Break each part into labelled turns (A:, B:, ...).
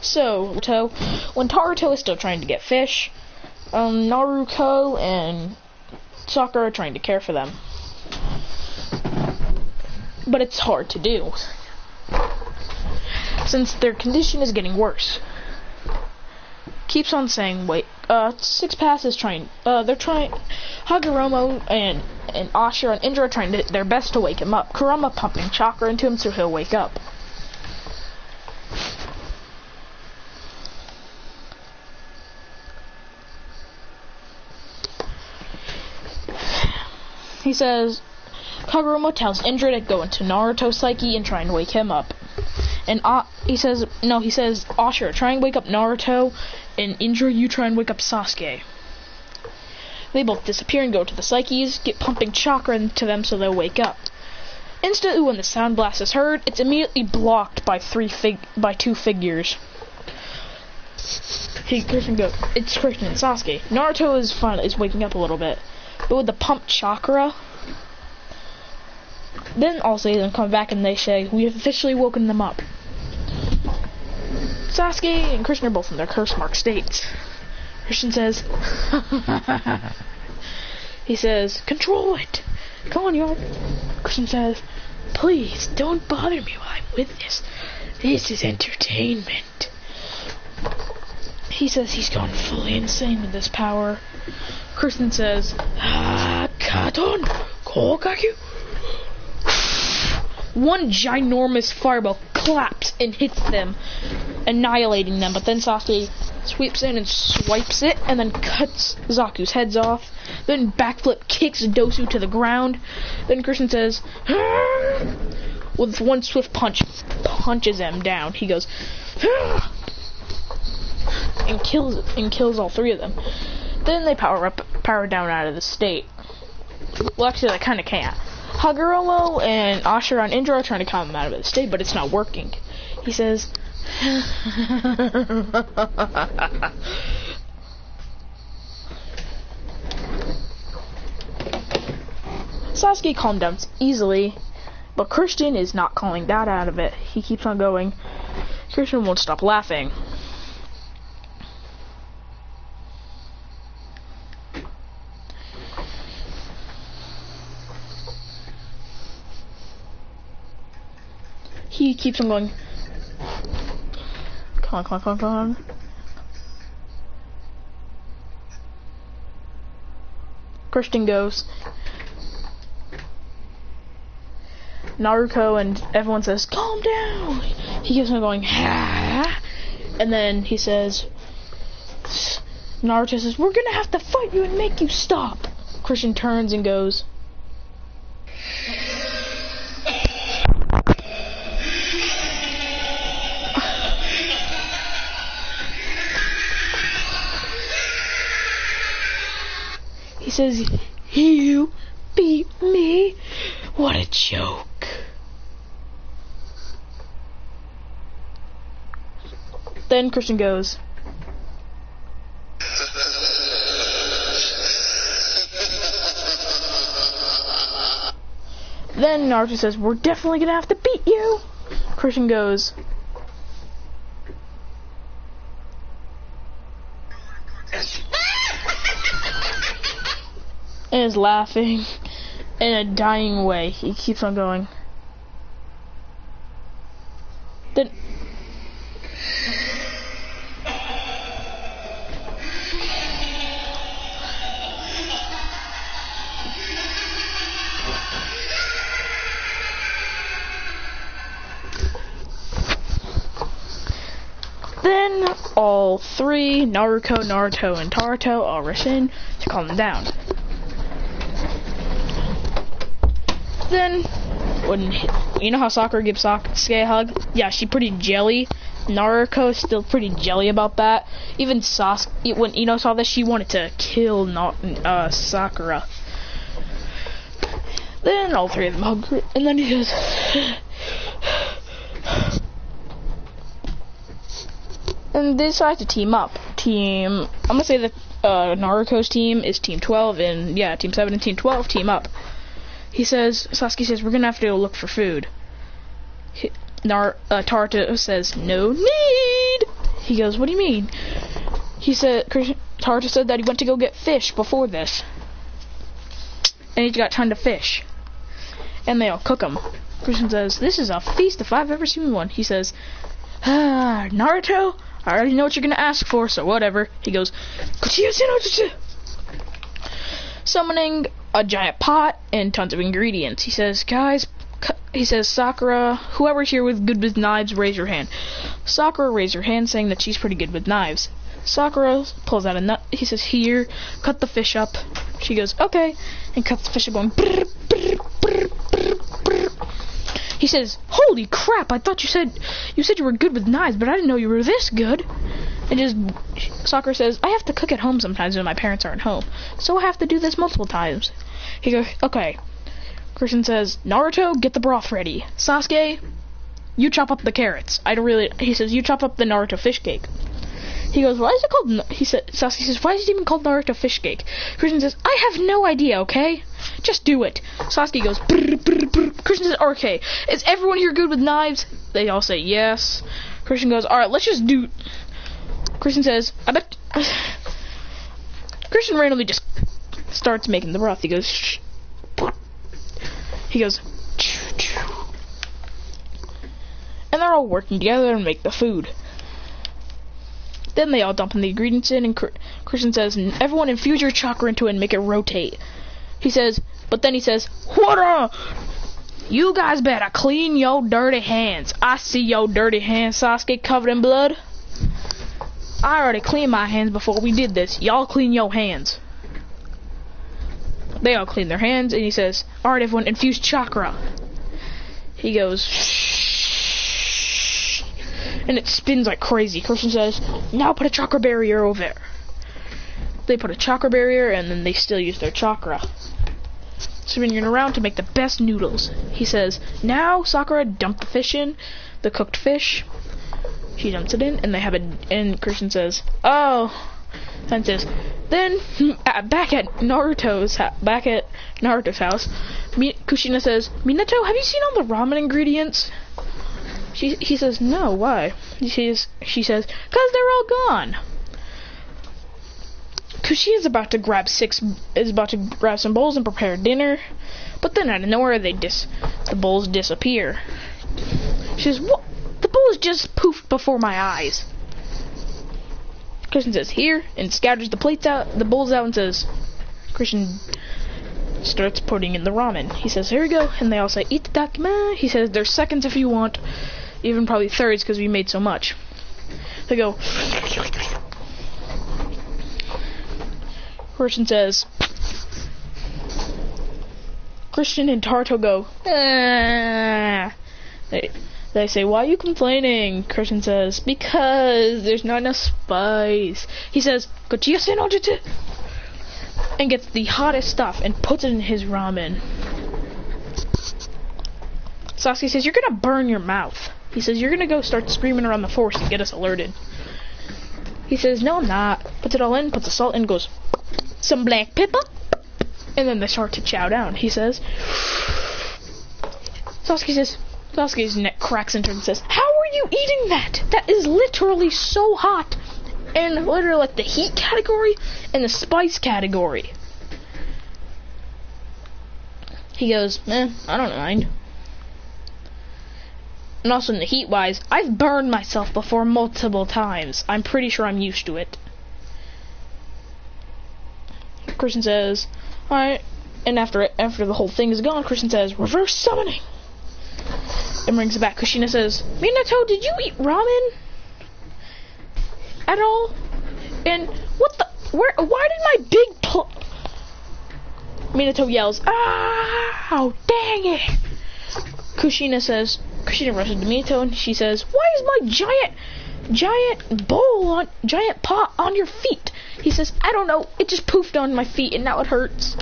A: So, when Naruto is still trying to get fish, Naruto and Sakura are trying to care for them. But it's hard to do, since their condition is getting worse. Keeps on saying, wait, Six Pass is trying, they're trying, Hagoromo and Ashura and Indra are trying their best to wake him up. Kurama pumping chakra into him so he'll wake up. He says, Kaguruma tells Indra to go into Naruto's psyche and try and wake him up. And he says, Ashura, try and wake up Naruto, and Indra, you try and wake up Sasuke. They both disappear and go to the psyches, get pumping chakra into them so they'll wake up. Instantly, when the sound blast is heard, it's immediately blocked by two figures. Christian goes, it's Christian and Sasuke. Naruto is waking up a little bit. But with the pumped chakra, then all of them come back and they say, we have officially woken them up. Sasuke and Christian are both in their curse mark states. Christian says, he says, control it. Come on, y'all. Christian says, please, don't bother me while I'm with this. This is entertainment. He says he's gone fully insane with this power. Kristen says, Katon, Kokaku. One ginormous fireball claps and hits them, annihilating them, but then Sasuke sweeps in and swipes it, and then cuts Zaku's heads off, then backflip kicks Dosu to the ground, then Kristen says, with one swift punch, punches him down. He goes, and kills all three of them. Then they power down out of the state. Well, actually, they kind of can't. Hagoromo and Ashura and Indra are trying to calm him out of the state, but it's not working. He says, Sasuke calmed down easily, but Christian is not calling that out of it. He keeps on going. Christian won't stop laughing. He keeps on going. Come on. Christian goes. Naruto and everyone says, calm down. He keeps on going, ha. And then he says, Naruto says, we're gonna have to fight you and make you stop. Christian turns and goes, he says, you beat me? What a joke. Then Christian goes, then Naruto says, we're definitely gonna have to beat you. Christian goes, and is laughing in a dying way. He keeps on going. Then all three, Naruto, and Taruto, all rush in to calm them down. Then, you know how Sakura gives Sasuke a hug? Yeah, she's pretty jelly. Naruto's still pretty jelly about that. Even Sasuke, when Ino saw this, she wanted to kill Sakura. Then all three of them hug, and then he goes, and they decide to team up. I'm gonna say that Naruto's team is Team 12, and yeah, Team 7 and Team 12 team up. Sasuke says, we're gonna have to go look for food. Taruto says, no need! He goes, what do you mean? He said, Naruto said that he went to go get fish before this. And he got time to fish. And they all cook him. Christian says, this is a feast if I've ever seen one. He says, Naruto, I already know what you're gonna ask for, so whatever. He goes, summoning a giant pot and tons of ingredients. He says, guys, he says, Sakura, whoever's here good with knives, raise your hand. Sakura raised her hand, saying that she's pretty good with knives. Sakura pulls out a nut. He says, here, cut the fish up. She goes, okay, and cuts the fish up, going brr, brr, brr, brr, brr. He says, holy crap, I thought you said you were good with knives, but I didn't know you were this good. And Sakura says, I have to cook at home sometimes when my parents aren't home, so I have to do this multiple times. He goes, okay. Christian says, Naruto, get the broth ready. Sasuke, you chop up the carrots. He says, you chop up the Naruto fish cake. He goes, why is it called, Sasuke says, why is it even called Naruto fish cake? Christian says, I have no idea, okay? Just do it. Sasuke goes, brr, brr, brr. Christian says, okay, is everyone here good with knives? They all say yes. Christian goes, alright, let's just do... Christian says, I bet... Christian randomly just starts making the broth. He goes, shh. He goes, choo, choo. And they're all working together and make the food. Then they all dump the ingredients in, and Christian says, everyone infuse your chakra into it and make it rotate. But then he says, what you guys better clean your dirty hands. I see your dirty hands, Sasuke, covered in blood. I already cleaned my hands before we did this. Y'all clean your hands. They all clean their hands, and he says, alright everyone, infuse chakra. He goes, shh, and it spins like crazy. Christian says, now put a chakra barrier over there. They put a chakra barrier, and then they still use their chakra, spinning around to make the best noodles. He says, now Sakura, dump the fish in, the cooked fish. She dumps it in, and they have it, and Christian says, oh, and says, then, back at Naruto's house, Kushina says, Minato, have you seen all the ramen ingredients? He says, no, why? She says, 'cause they're all gone. Kushina is about to grab some bowls and prepare dinner, but then out of nowhere, the bowls disappear. She says, what? The bowls just poofed before my eyes. Christian says, here, and scatters the bowls out, and says, Christian starts putting in the ramen. He says, here we go, and they all say, itadakimasu. He says, there's seconds if you want, even probably thirds, because we made so much. They go, Christian says, Christian and Naruto go, ah. They say, why are you complaining? Christian says, because there's not enough spice. He says, and gets the hottest stuff and puts it in his ramen. Sasuke says, you're gonna burn your mouth. He says, you're gonna go start screaming around the forest and get us alerted. He says, no, I'm not. Puts it all in, puts the salt in, goes, some black pepper. And then they start to chow down. He says, Sasuke's neck cracks into it and says, how are you eating that? That is literally so hot. And literally like the heat category and the spice category. He goes, I don't mind. And also in the heat wise, I've burned myself before multiple times. I'm pretty sure I'm used to it. Christian says, alright. And after the whole thing is gone, Christian says, reverse summoning. And brings it back. Kushina says, Minato, did you eat ramen at all? And why did my big Minato yells, ow, dang it. Kushina rushes to Minato and she says, why is my giant pot on your feet? He says, I don't know, it just poofed on my feet and now it hurts.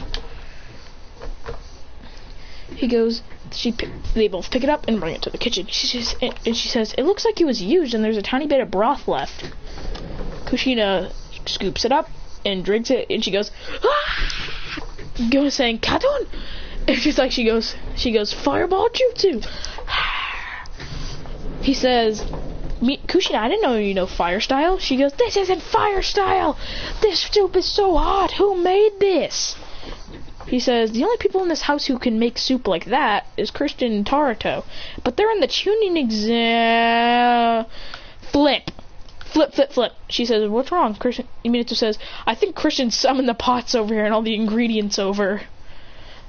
A: He goes, they both pick it up and bring it to the kitchen. She says, it looks like it was used and there's a tiny bit of broth left. Kushina scoops it up and drinks it, and she goes, saying, Katon! And she goes, fireball jutsu. He says, Kushina, I didn't know you know fire style. She goes, this isn't fire style. This soup is so hot. Who made this? He says, the only people in this house who can make soup like that is Christian and Naruto. But they're in the tuning exam. Flip. She says, what's wrong? Christian Minato says, I think Christian summoned the pots over here and all the ingredients over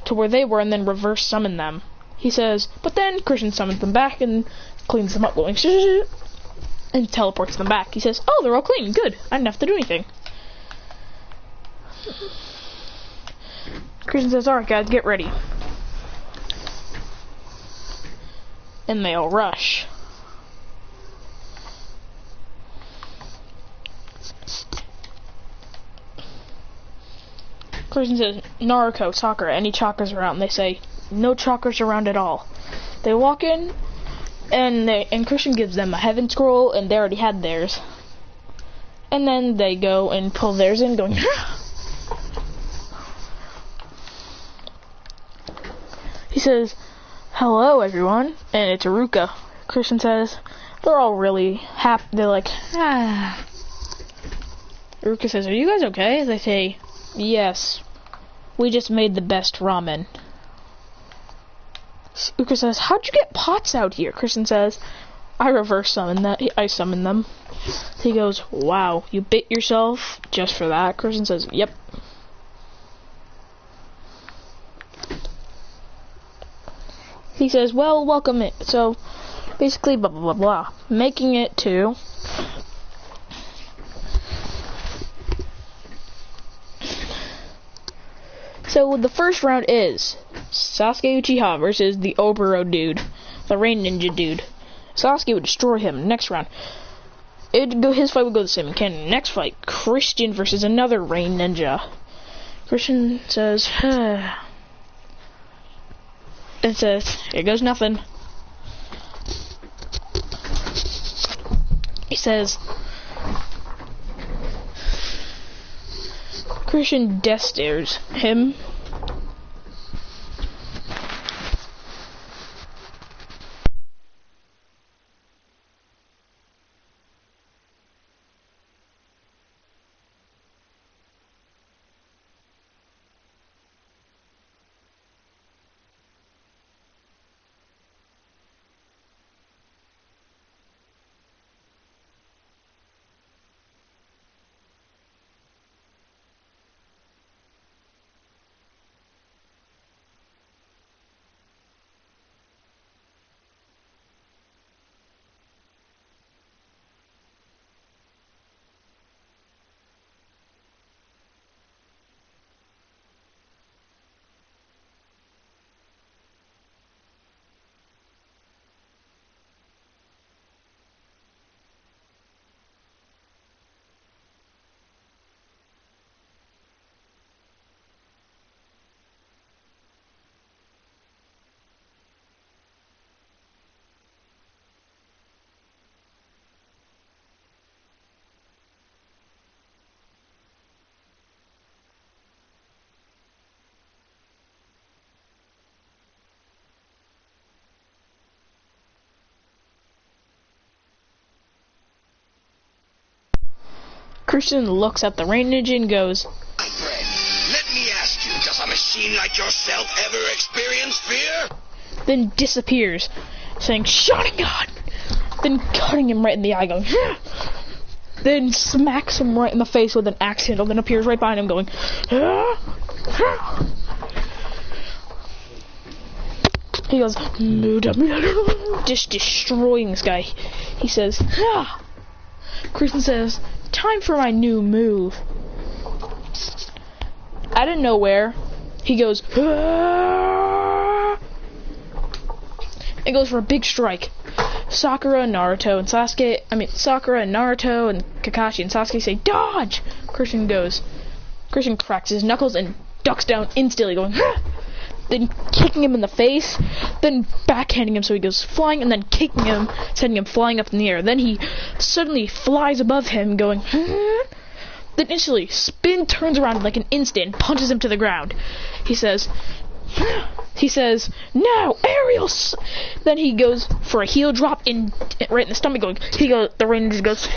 A: to where they were and then reverse summon them. He says, but then Christian summons them back and cleans them up, going and teleports them back. He says, oh, they're all clean. Good. I didn't have to do anything. Christian says, alright guys, get ready. And they all rush. Christian says, Naruto, Sakura, any chakras around? They say, no chakras around at all. They walk in, and Christian gives them a heaven scroll, and they already had theirs. And then they go and pull theirs in, going, he says, hello everyone, and it's Ruka. Christian says, they're all really happy. They're like, ah. Ruka says, are you guys okay? They say, yes, we just made the best ramen. Ruka says, how'd you get pots out here? Christian says, I reverse summon that. I summoned them. He goes, wow, you bit yourself just for that? Christian says, yep. He says, well, welcome it. So, basically, blah, blah, blah, blah. Making it to... So, the first round is Sasuke Uchiha versus the Oboro dude. The Rain Ninja dude. Sasuke would destroy him. Next round. His fight would go the same again. Next fight, Christian versus another Rain Ninja. Christian says, it says, here goes nothing. He says, Christian death stares him. Christian looks at the Rain Ninja and goes,
B: my friend, let me ask you, does a machine like yourself ever experience fear?
A: Then disappears, saying, Sharingan! Then cutting him right in the eye, going, then smacks him right in the face with an axe handle, then appears right behind him, going, he goes, just destroying this guy. He says, Christian says, time for my new move. Out of nowhere, he goes, and goes for a big strike. Sakura and Naruto and Kakashi and Sasuke say, dodge! Christian cracks his knuckles and ducks down instantly, going, then kicking him in the face, then backhanding him so he goes flying, and then kicking him, sending him flying up in the air. Then he suddenly flies above him, going, then instantly turns around in like an instant, and punches him to the ground. He says, He says, "Now, aerial." Then he goes for a heel drop right in the stomach. The Ranger goes.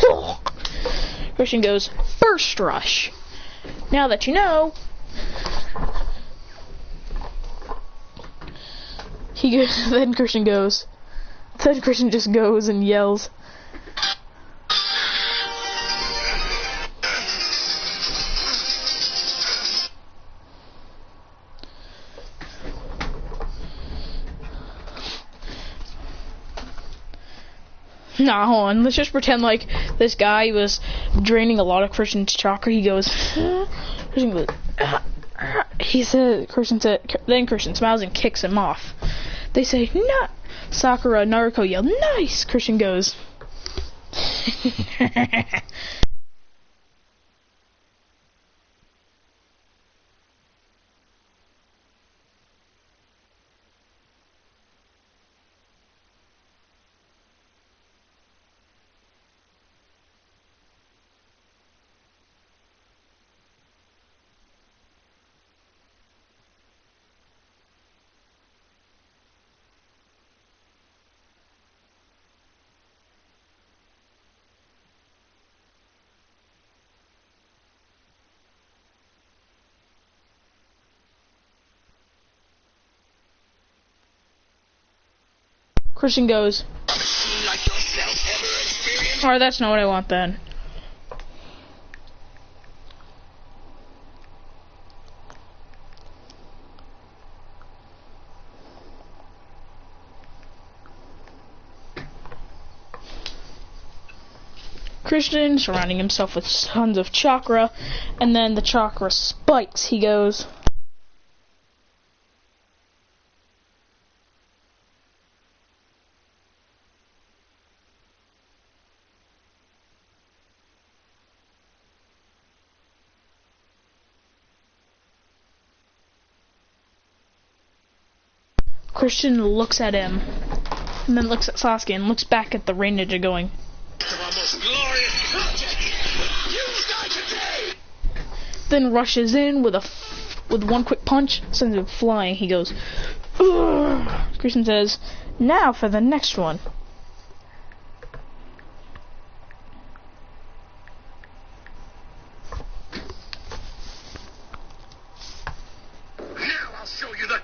A: Christian goes first rush. Now that you know, he goes. Then Christian goes. Then Christian just goes and yells. Nah, hold on. Let's just pretend like this guy was draining a lot of Christian's chakra. He goes, Christian goes, he said, then Christian smiles and kicks him off. They say, "No." Sakura, Naruto yell, "Nice." Christian goes, Christian goes,
B: Like yourself ever experienced?
A: "Alright, that's not what I want then." Christian surrounding himself with tons of chakra, and then the chakra spikes. He goes, Christian looks at him, and then looks at Sasuke, and looks back at the Rain Ninja going,
B: Of our most glorious project! You die today!
A: then rushes in with one quick punch, sends him flying. He goes, "Ugh." Christian says, "Now for the next one."
B: Now I'll show you the...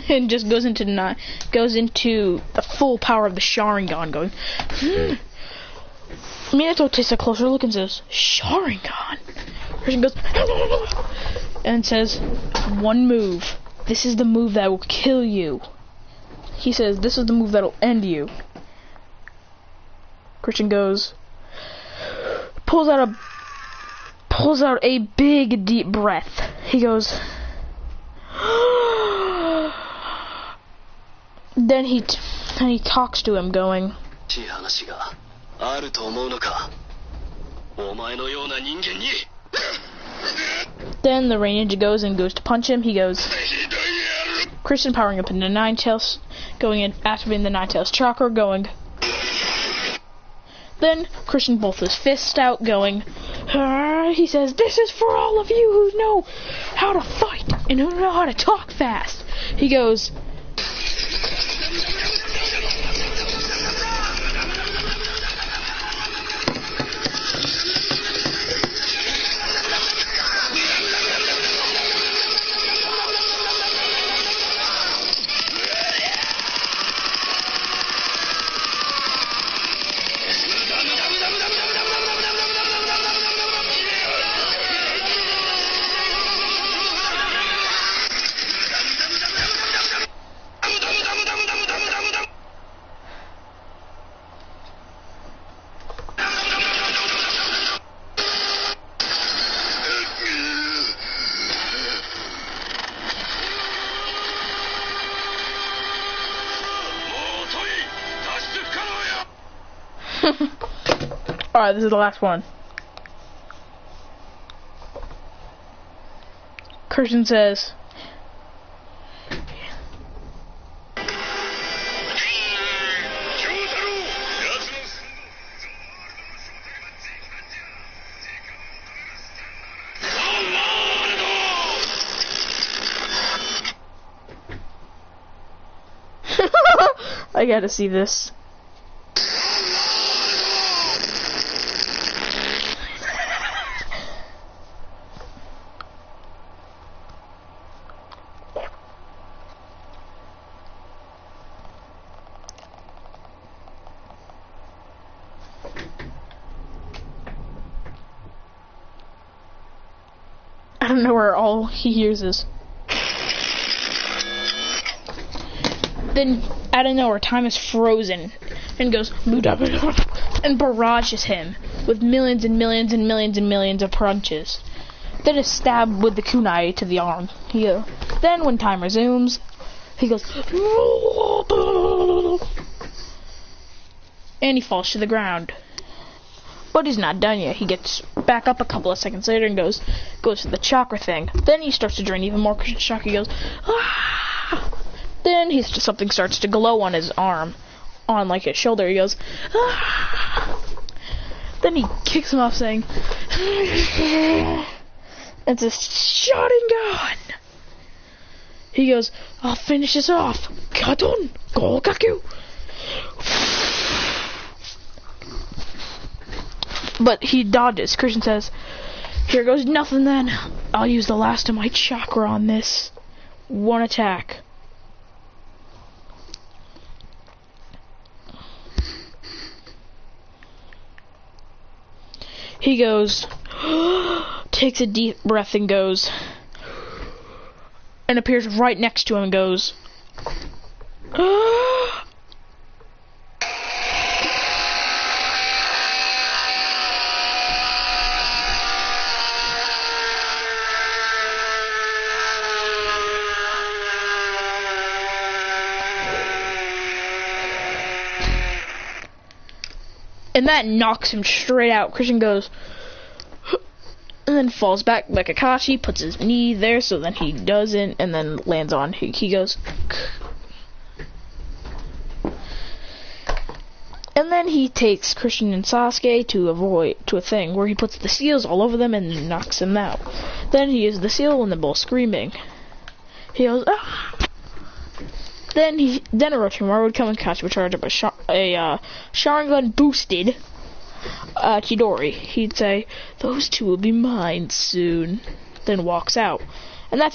A: And just goes into the full power of the Sharingan, going. Minato takes a closer look and says, "Sharingan." Christian goes and says, "One move. This is the move that will kill you." He says, "This is the move that will end you." Christian goes, pulls out a big deep breath. He goes. Then he talks to him, going, Then the Rain Ninja goes to punch him. He goes, Christian powering up into Nine Tails, going in, activating the Nine Tails chakra, going. Then Christian both his fists out, going. He says, "This is for all of you who know how to fight and who know how to talk fast." He goes. Alright, this is the last one. Christian says, I gotta see this. I don't know where all he hears is. Then, out of nowhere, time is frozen and goes and barrages him with millions and millions and millions and millions of punches. Then is stabbed with the kunai to the arm. Then, when time resumes, he goes and he falls to the ground. But he's not done yet. He gets back up a couple of seconds later and goes to the chakra thing. Then he starts to drain even more chakra. He goes, ah! Then something starts to glow on his arm, on like his shoulder. He goes, ah! Then he kicks him off, saying, it's a shot and gun. He goes, I'll finish this off. Katon, Gokaku. But he dodges. Christian says, here goes nothing then. I'll use the last of my chakra on this. One attack. He goes, takes a deep breath and goes, and appears right next to him and goes, and that knocks him straight out. Christian goes, and then falls back like Akashi, puts his knee there so then he doesn't, and then lands on. He goes, and then he takes Christian and Sasuke to a thing where he puts the seals all over them and knocks them out. Then he uses the seal and they're both screaming. He goes, ah! Then Orochimaru would come and Akashi would charge up a Sharingan boosted Chidori. He'd say, those two will be mine soon. Then walks out. And that's it.